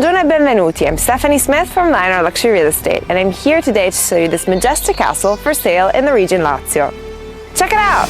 Buongiorno e benvenuti. I'm Stefanie Smith from Lionard Luxury Real Estate, and I'm here today to show you this majestic castle for sale in the region Lazio. Check it out!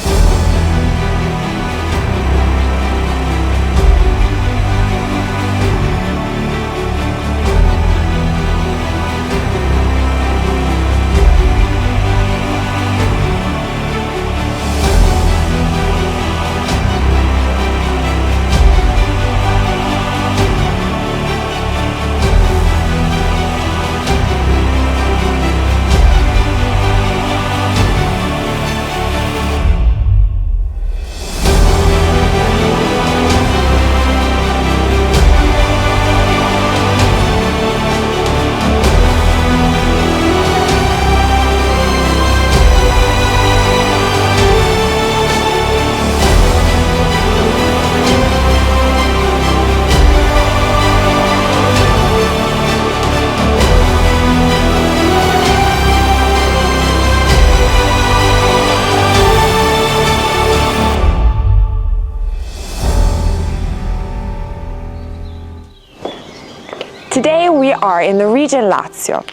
Today we are in the region Lazio,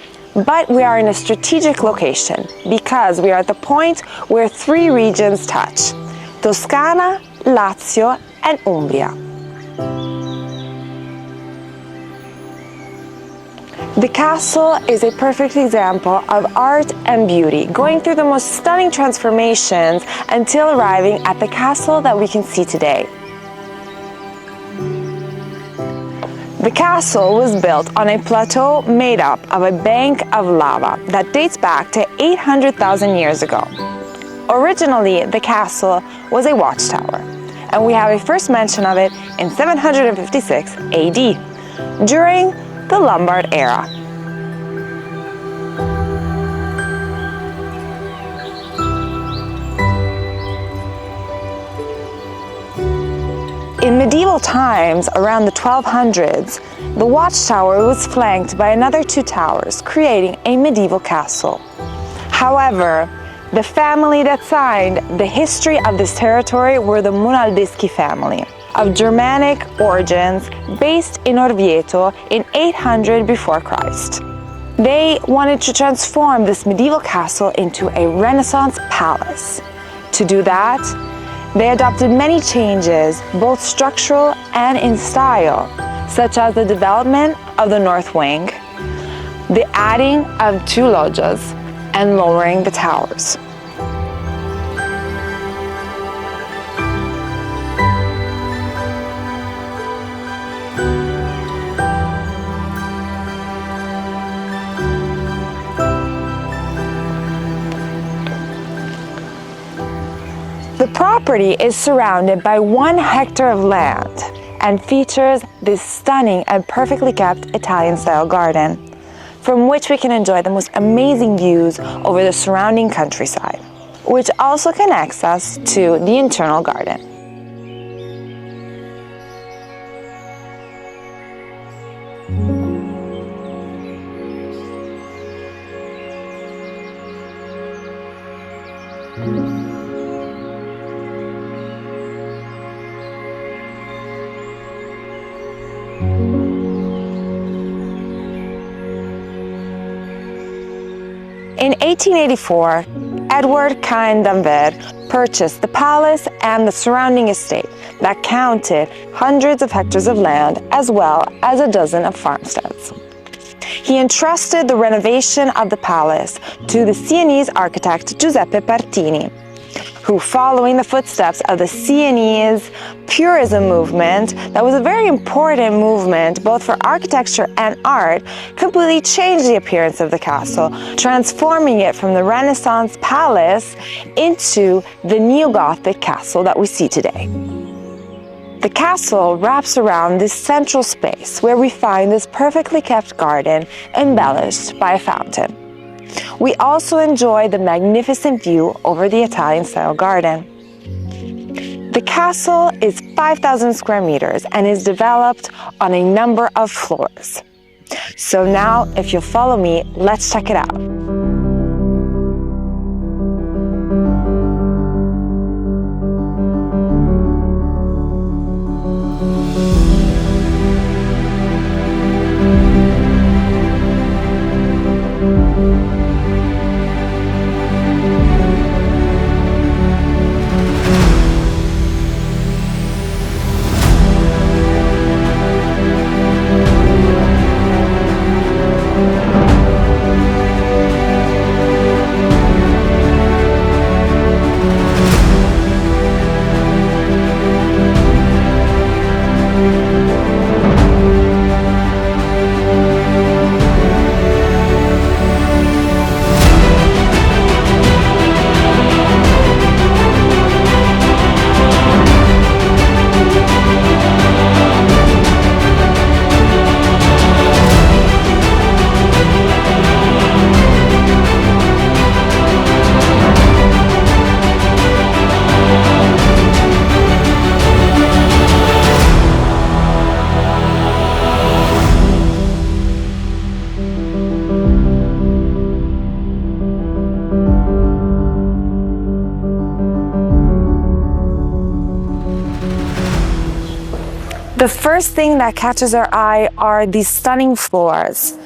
but we are in a strategic location because we are at the point where three regions touch: Toscana, Lazio, and Umbria. The castle is a perfect example of art and beauty, going through the most stunning transformations until arriving at the castle that we can see today. The castle was built on a plateau made up of a bank of lava that dates back to 800,000 years ago. Originally, the castle was a watchtower, and we have a first mention of it in 756 AD, during the Lombard era. In medieval times, around the 1200s, the watchtower was flanked by another two towers, creating a medieval castle. However, the family that signed the history of this territory were the Monaldeschi family, of Germanic origins, based in Orvieto in 800 before Christ. They wanted to transform this medieval castle into a Renaissance palace. To do that, they adopted many changes, both structural and in style, such as the development of the north wing, the adding of two loggias, and lowering the towers. The property is surrounded by 1 hectare of land and features this stunning and perfectly kept Italian-style garden, from which we can enjoy the most amazing views over the surrounding countryside, which also connects us to the internal garden. In 1884, Edward Cain d'Anvers purchased the palace and the surrounding estate that counted hundreds of hectares of land as well as a dozen of farmsteads. He entrusted the renovation of the palace to the Sienese architect Giuseppe Partini, who, following the footsteps of the Sienese Purism movement, that was a very important movement both for architecture and art, completely changed the appearance of the castle, transforming it from the Renaissance palace into the neo-Gothic castle that we see today. The castle wraps around this central space where we find this perfectly kept garden embellished by a fountain. We also enjoy the magnificent view over the Italian-style garden. The castle is 5,000 square meters and is developed on a number of floors. So now, if you'll follow me, let's check it out. The first thing that catches our eye are these stunning floors.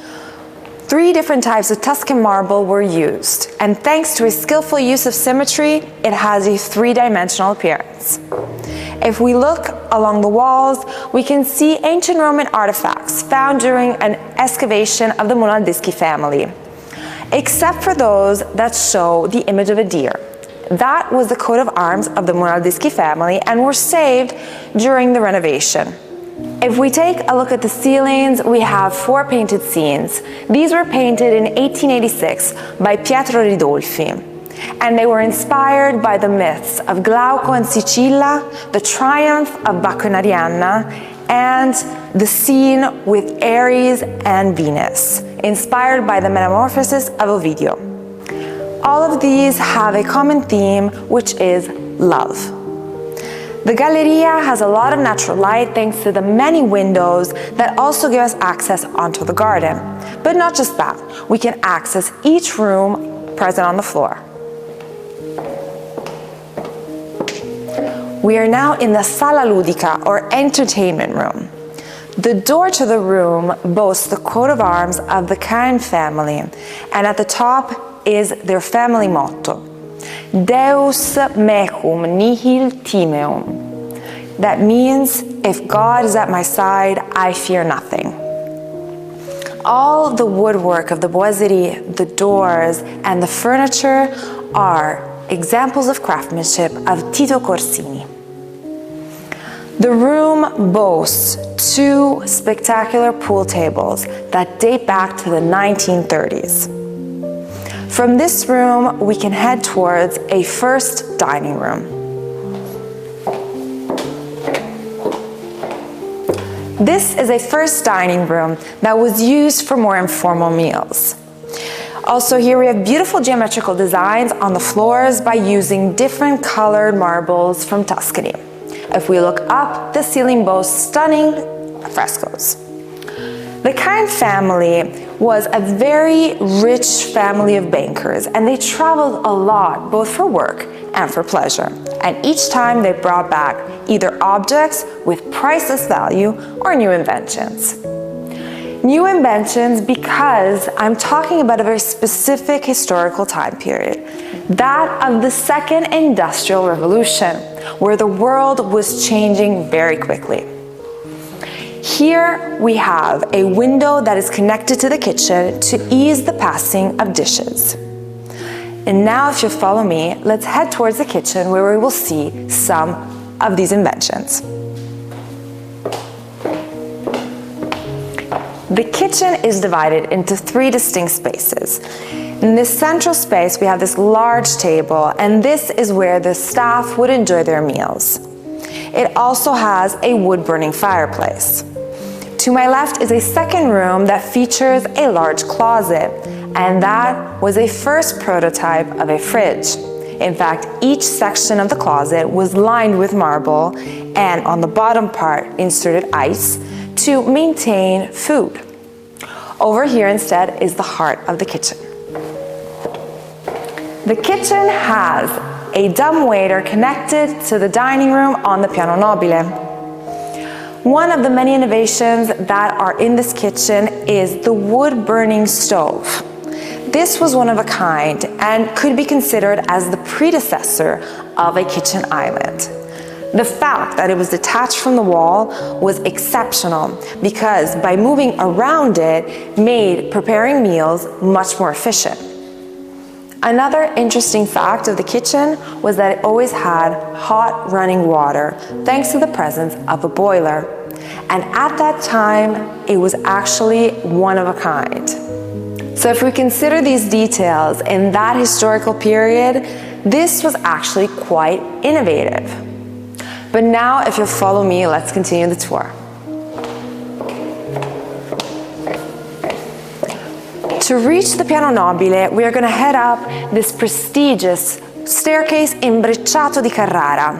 3 different types of Tuscan marble were used, and thanks to a skillful use of symmetry, it has a 3-dimensional appearance. If we look along the walls, we can see ancient Roman artifacts found during an excavation of the Monaldeschi family, except for those that show the image of a deer. That was the coat of arms of the Monaldeschi family and were saved during the renovation. If we take a look at the ceilings, we have 4 painted scenes. These were painted in 1886 by Pietro Ridolfi, and they were inspired by the myths of Glauco and Sicilia, the triumph of Bacco and Arianna, and the scene with Ares and Venus, inspired by the Metamorphosis of Ovidio. All of these have a common theme, which is love. The Galleria has a lot of natural light thanks to the many windows that also give us access onto the garden. But not just that, we can access each room present on the floor. We are now in the Sala Ludica, or entertainment room. The door to the room boasts the coat of arms of the Cain family, and at the top is their family motto, Deus mecum nihil timeum. That means, if God is at my side, I fear nothing. All the woodwork of the boiserie, the doors, and the furniture are examples of craftsmanship of Tito Corsini. The room boasts 2 spectacular pool tables that date back to the 1930s. From this room, we can head towards a first dining room. This is a first dining room that was used for more informal meals. Also here we have beautiful geometrical designs on the floors by using different colored marbles from Tuscany. If we look up, the ceiling boasts stunning frescoes. The Cain family was a very rich family of bankers, and they traveled a lot, both for work and for pleasure. And each time they brought back either objects with priceless value or new inventions. New inventions because I'm talking about a very specific historical time period, that of the Second Industrial Revolution, where the world was changing very quickly. Here we have a window that is connected to the kitchen to ease the passing of dishes. And now, if you'll follow me, let's head towards the kitchen where we will see some of these inventions. The kitchen is divided into 3 distinct spaces. In this central space, we have this large table, and this is where the staff would enjoy their meals. It also has a wood-burning fireplace. To my left is a second room that features a large closet, and that was a first prototype of a fridge. In fact, each section of the closet was lined with marble, and on the bottom part inserted ice to maintain food. Over here instead is the heart of the kitchen. The kitchen has a dumbwaiter connected to the dining room on the piano nobile. One of the many innovations that are in this kitchen is the wood-burning stove. This was one of a kind and could be considered as the predecessor of a kitchen island. The fact that it was detached from the wall was exceptional because by moving around it made preparing meals much more efficient. Another interesting fact of the kitchen was that it always had hot running water thanks to the presence of a boiler. And at that time, it was actually one of a kind. So if we consider these details in that historical period, this was actually quite innovative. But now, if you'll follow me, let's continue the tour. To reach the piano nobile, we are going to head up this prestigious staircase Imbrecciato di Carrara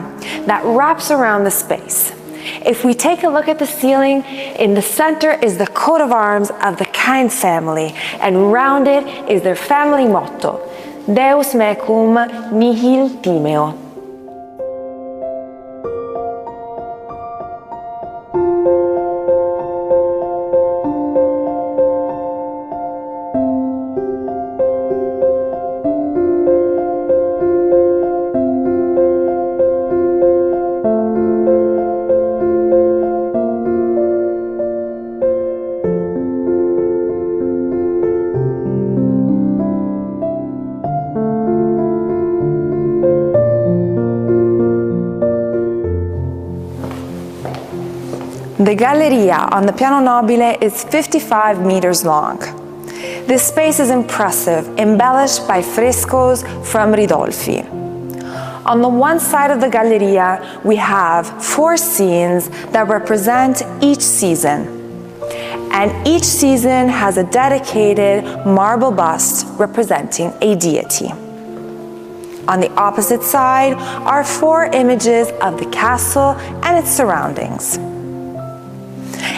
that wraps around the space. If we take a look at the ceiling, in the center is the coat of arms of the Cain family, and round it is their family motto, Deus mecum nihil timeo. The Galleria on the Piano Nobile is 55 meters long. This space is impressive, embellished by frescoes from Ridolfi. On the one side of the Galleria, we have 4 scenes that represent each season. And each season has a dedicated marble bust representing a deity. On the opposite side are 4 images of the castle and its surroundings.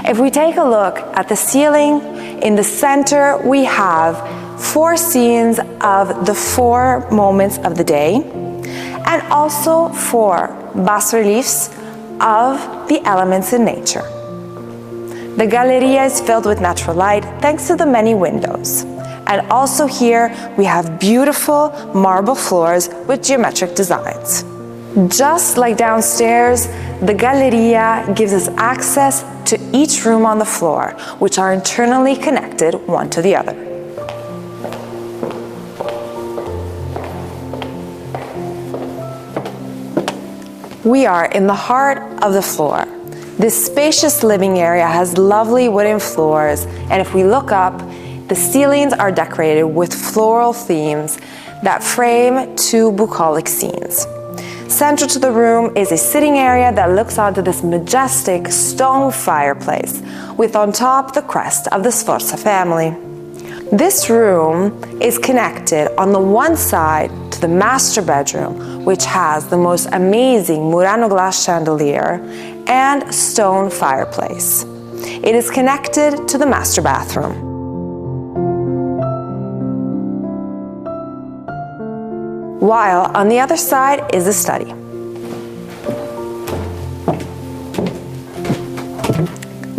If we take a look at the ceiling, in the center we have 4 scenes of the 4 moments of the day, and also 4 bas-reliefs of the elements in nature. The Galleria is filled with natural light thanks to the many windows. And also here we have beautiful marble floors with geometric designs. Just like downstairs, the Galleria gives us access to each room on the floor, which are internally connected one to the other. We are in the heart of the floor. This spacious living area has lovely wooden floors, and if we look up, the ceilings are decorated with floral themes that frame 2 bucolic scenes. Central to the room is a sitting area that looks onto this majestic stone fireplace, with on top the crest of the Sforza family. This room is connected on the one side to the master bedroom, which has the most amazing Murano glass chandelier and stone fireplace. It is connected to the master bathroom. While on the other side is the study.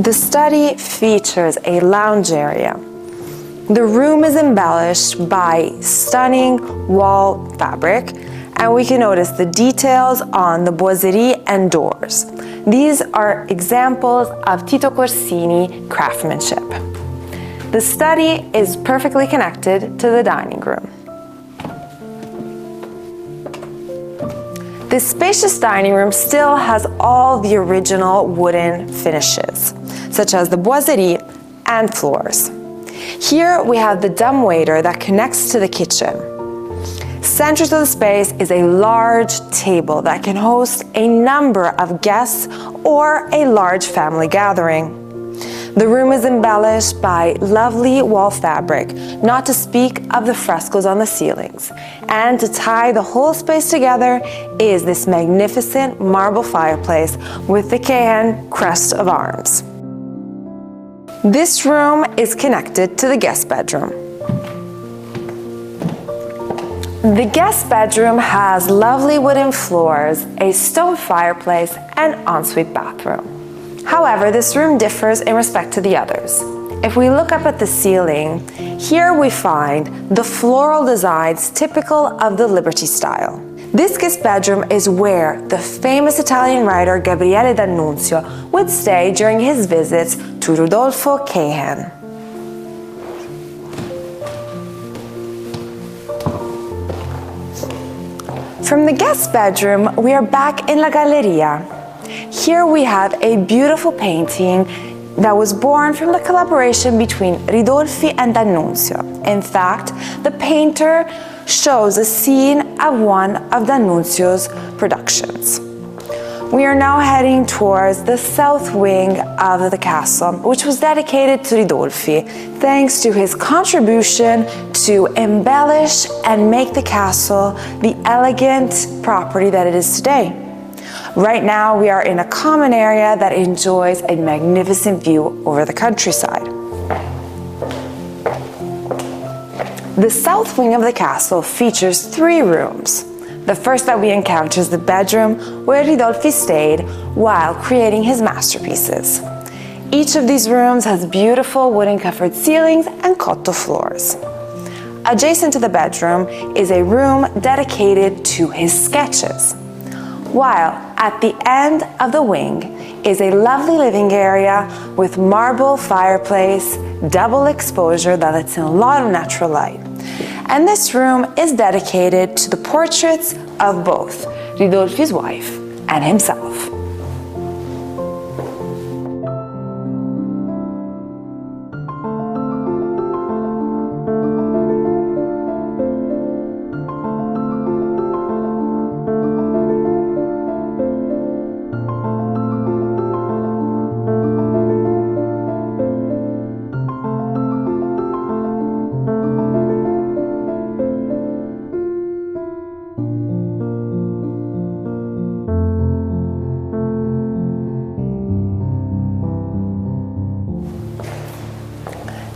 The study features a lounge area. The room is embellished by stunning wall fabric, and we can notice the details on the boiserie and doors. These are examples of Tito Corsini craftsmanship. The study is perfectly connected to the dining room. This spacious dining room still has all the original wooden finishes, such as the boiserie and floors. Here we have the dumbwaiter that connects to the kitchen. Central to the space is a large table that can host a number of guests or a large family gathering. The room is embellished by lovely wall fabric, not to speak of the frescoes on the ceilings. And to tie the whole space together is this magnificent marble fireplace with the Cayenne crest of arms. This room is connected to the guest bedroom. The guest bedroom has lovely wooden floors, a stone fireplace, and ensuite bathroom. However, this room differs in respect to the others. If we look up at the ceiling, here we find the floral designs typical of the Liberty style. This guest bedroom is where the famous Italian writer Gabriele D'Annunzio would stay during his visits to Rodolfo Cayenne. From the guest bedroom, we are back in La Galleria. Here we have a beautiful painting that was born from the collaboration between Ridolfi and D'Annunzio. In fact, the painter shows a scene of one of D'Annunzio's productions. We are now heading towards the south wing of the castle, which was dedicated to Ridolfi, thanks to his contribution to embellish and make the castle the elegant property that it is today. Right now, we are in a common area that enjoys a magnificent view over the countryside. The south wing of the castle features 3 rooms. The first that we encounter is the bedroom where Ridolfi stayed while creating his masterpieces. Each of these rooms has beautiful wooden covered ceilings and cotto floors. Adjacent to the bedroom is a room dedicated to his sketches, while at the end of the wing is a lovely living area with marble fireplace, double exposure that lets in a lot of natural light. And this room is dedicated to the portraits of both Ridolfi's wife and himself.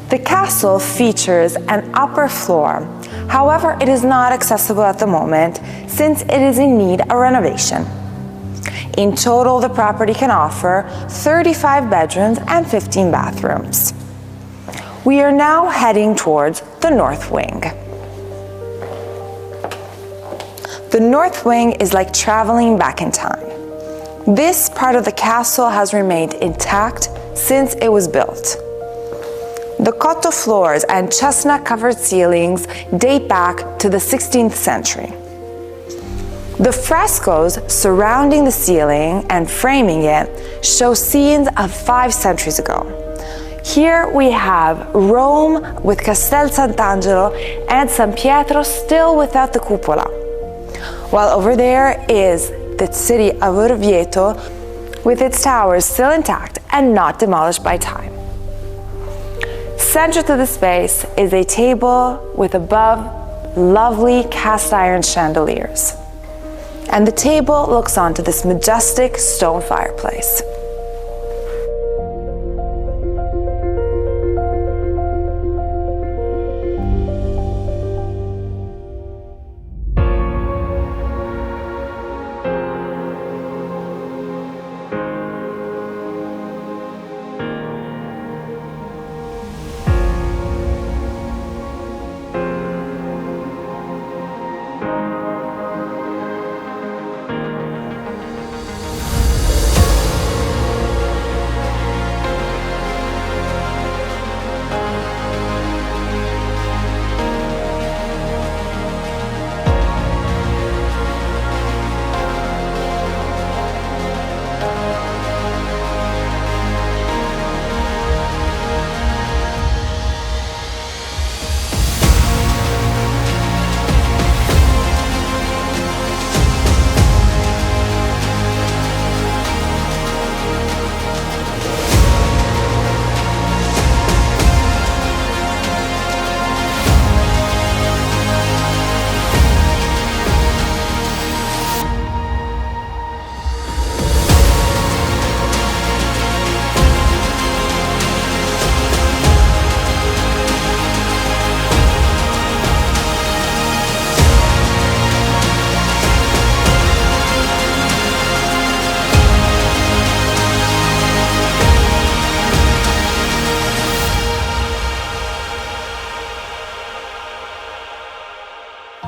The castle features an upper floor. However, it is not accessible at the moment since it is in need of renovation. In total, the property can offer 35 bedrooms and 15 bathrooms. We are now heading towards the north wing. The north wing is like traveling back in time. This part of the castle has remained intact since it was built. The cotto floors and chestnut-covered ceilings date back to the 16th century. The frescoes surrounding the ceiling and framing it show scenes of 5 centuries ago. Here we have Rome with Castel Sant'Angelo and San Pietro still without the cupola, while over there is the city of Orvieto with its towers still intact and not demolished by time. Central to the space is a table with above lovely cast iron chandeliers. And the table looks onto this majestic stone fireplace.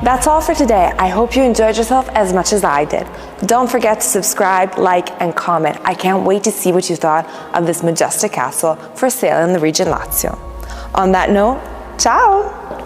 That's all for today. I hope you enjoyed yourself as much as I did. Don't forget to subscribe, like, and comment. I can't wait to see what you thought of this majestic castle for sale in the region Lazio. On that note, ciao!